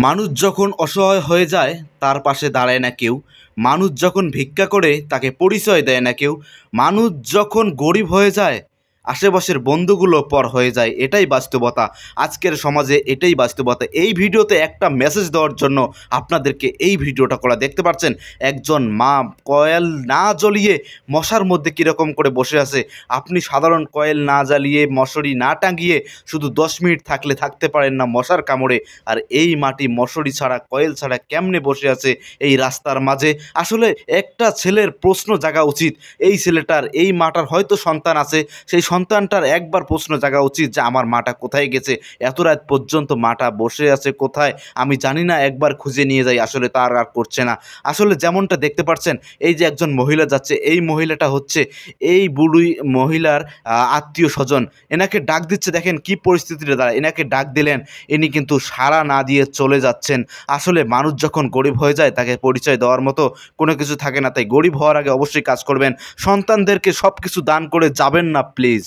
মানুষ যখন অসহায় হয়ে যায় তার পাশে দাঁড়ায় না কেউ। মানুষ যখন ভিক্ষা করে তাকে পরিচয় দেয় না কেউ। মানুষ যখন গরিব হয়ে যায় আশেপাশের বন্ধুগুলো পর হয়ে যায়। এটাই বাস্তবতা, আজকের সমাজে এটাই বাস্তবতা। এই ভিডিওতে একটা মেসেজ দেওয়ার জন্য আপনাদেরকে এই ভিডিওটা করা। দেখতে পাচ্ছেন একজন মা কয়েল না জ্বলিয়ে মশার মধ্যে কীরকম করে বসে আছে। আপনি সাধারণ কয়েল না জ্বালিয়ে মশারি না টাঙিয়ে শুধু 10 মিনিট থাকলে থাকতে পারেন না মশার কামড়ে। আর এই মাটি মশারি ছাড়া কয়েল ছাড়া কেমনে বসে আছে এই রাস্তার মাঝে। আসলে একটা ছেলের প্রশ্ন জাগা উচিত, এই ছেলেটার এই মাটার হয়তো সন্তান আছে, সেই সন্তানটার একবার প্রশ্ন জাগা উচিত যে আমার মাটা কোথায় গেছে, এত রাত পর্যন্ত মাটা বসে আছে কোথায় আমি জানি না, একবার খুঁজে নিয়ে যাই। আসলে তার আর করছে না। আসলে যেমনটা দেখতে পাচ্ছেন এই যে একজন মহিলা যাচ্ছে, এই মহিলাটা হচ্ছে এই বুড়ি মহিলার আত্মীয় স্বজন। এনাকে ডাক দিচ্ছে, দেখেন কি পরিস্থিতিটা দাঁড়ায়। এনাকে ডাক দিলেন, ইনি কিন্তু সাড়া না দিয়ে চলে যাচ্ছেন। আসলে মানুষ যখন গরিব হয়ে যায় তাকে পরিচয় দেওয়ার মতো কোনো কিছু থাকে না। তাই গরিব হওয়ার আগে অবশ্যই কাজ করবেন। সন্তানদেরকে সব কিছু দান করে যাবেন না প্লিজ।